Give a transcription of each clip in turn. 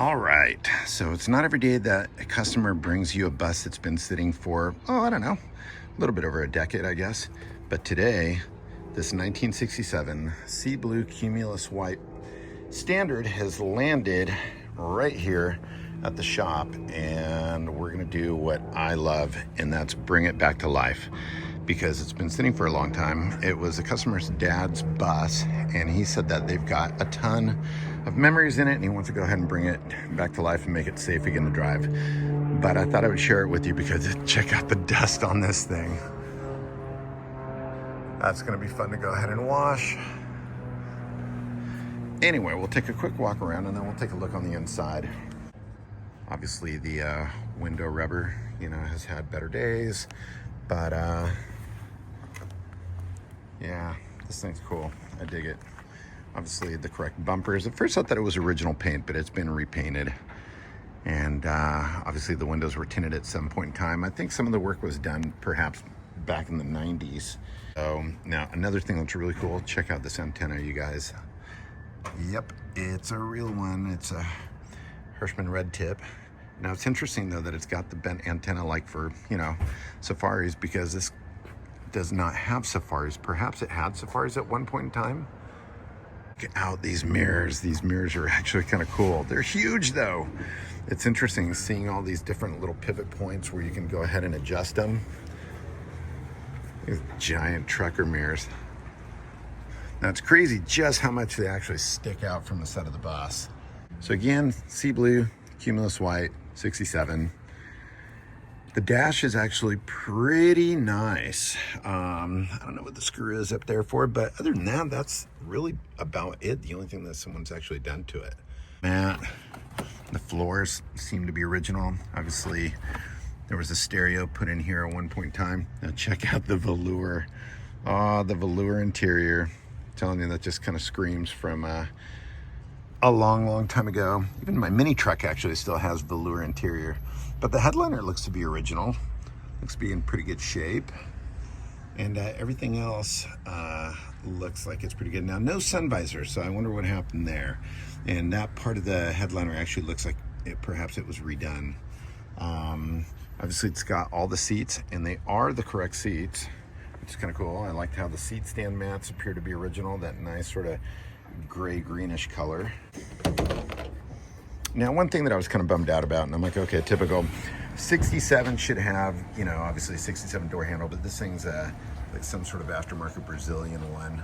All right, so it's not every day that a customer brings you a bus that's been sitting for, I don't know, a little bit over a decade, I guess. But today, this 1967 Sea Blue Cumulus White Standard has landed right here at the shop, and we're gonna do what I love, and that's bring it back to life, because it's been sitting for a long time. It was a customer's dad's bus, and he said that they've got a ton of memories in it, and he wants to go ahead and bring it back to life and make it safe again to drive. But I thought I would share it with you because check out the dust on this thing. That's gonna be fun to go ahead and wash. Anyway, we'll take a quick walk around and then we'll take a look on the inside. Obviously the window rubber, has had better days, but yeah, this thing's cool. I dig it. Obviously the correct bumpers. At first I thought it was original paint, but it's been repainted. And obviously the windows were tinted at some point in time. I think some of the work was done perhaps back in the 90s. So now another thing that's really cool, check out this antenna, you guys. Yep, it's a real one. It's a Hirschman red tip. Now it's interesting though that it's got the bent antenna like for, safaris, because this does not have safaris. Perhaps it had safaris at one point in time. Look out these mirrors. These mirrors are actually kind of cool. They're huge though. It's interesting seeing all these different little pivot points where you can go ahead and adjust them. These giant trucker mirrors. Now it's crazy just how much they actually stick out from the side of the bus. So again, Sea Blue, Cumulus White, 67. The dash is actually pretty nice. I don't know what the screw is up there for, but other than that, that's really about it. The only thing that someone's actually done to it. Mat, the floors seem to be original. Obviously, there was a stereo put in here at one point in time. Now check out the velour. Oh, the velour interior. I'm telling you, that just kind of screams from a long time ago. Even my mini truck actually still has velour interior. But the headliner looks to be original. Looks to be in pretty good shape. And everything else looks like it's pretty good. Now, no sun visor, so I wonder what happened there. And that part of the headliner actually looks like perhaps it was redone. Obviously, it's got all the seats, and they are the correct seats, which is kind of cool. I liked how the seat stand mats appear to be original, that nice sort of gray-greenish color. Now, one thing that I was kind of bummed out about, and I'm like, okay, typical 67 should have, obviously 67 door handle, but this thing's like some sort of aftermarket Brazilian one.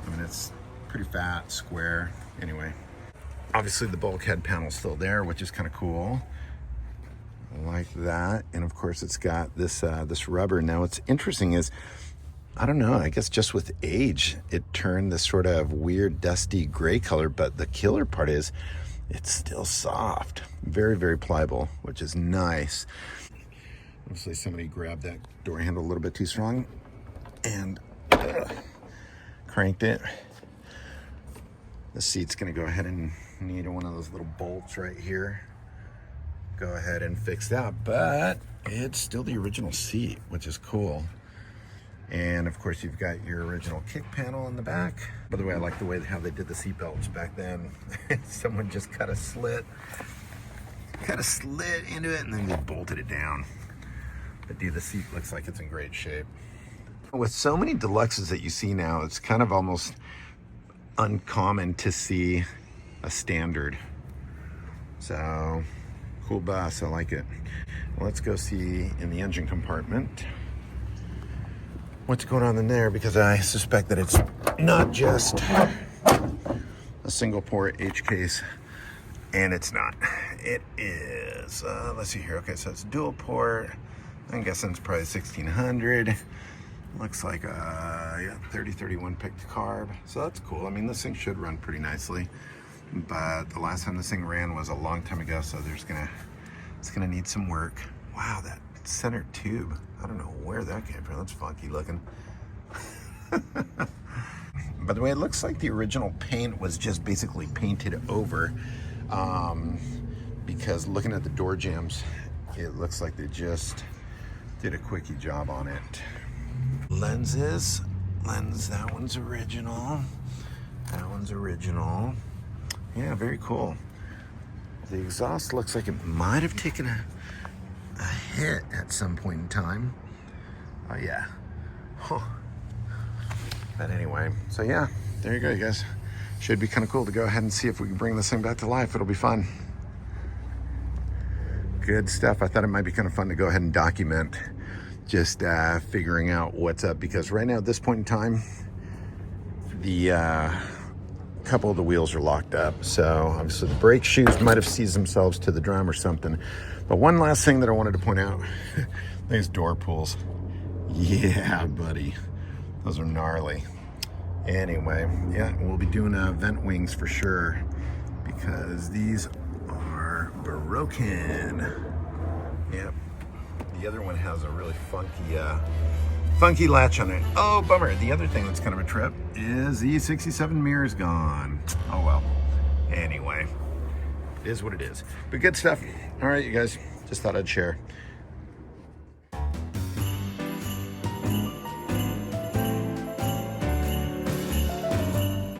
I mean, it's pretty fat, square. Anyway, obviously the bulkhead panel's still there, which is kind of cool. I like that. And of course, it's got this this rubber. Now, what's interesting is, I don't know, I guess just with age, it turned this sort of weird, dusty gray color, but the killer part is, it's still soft, very, very pliable, which is nice. Obviously, somebody grabbed that door handle a little bit too strong and cranked it. The seat's gonna go ahead and need one of those little bolts right here. Go ahead and fix that, but it's still the original seat, which is cool. And of course, you've got your original kick panel in the back. By the way, I like the way how they did the seat belts back then. Someone just cut a slit into it, and then they bolted it down. But dude, the seat looks like it's in great shape. With so many deluxes that you see now, it's kind of almost uncommon to see a standard. So, cool bus, I like it. Well, let's go see in the engine compartment what's going on in there, because I suspect that it's not just a single port H case, and it's not. It is, let's see here. Okay, so it's dual port. I'm guessing it's probably 1600. Looks like a 3031 picked carb, so that's cool. I mean, this thing should run pretty nicely, but the last time this thing ran was a long time ago, so it's gonna need some work. Wow, that center tube, I don't know where that came from. That's funky looking. By the way, it looks like the original paint was just basically painted over, because looking at the door jambs, it looks like they just did a quickie job on it. Lenses, that one's original. That one's original. Yeah, very cool. The exhaust looks like it might have taken a hit at some point in time. Oh yeah. Huh. But anyway, so yeah, there you go, you guys. Should be kind of cool to go ahead and see if we can bring this thing back to life. It'll be fun. Good stuff. I thought it might be kind of fun to go ahead and document just figuring out what's up, because right now at this point in time, the couple of the wheels are locked up. So obviously the brake shoes might have seized themselves to the drum or something. But one last thing that I wanted to point out, these door pulls. Yeah, buddy. Those are gnarly. Anyway, yeah, we'll be doing vent wings for sure, because these are broken. Yep. The other one has a really funky latch on it. Oh, bummer. The other thing that's kind of a trip is the 67 mirror is gone. Oh well. Anyway, it is what it is. But good stuff. All right, you guys. Just thought I'd share.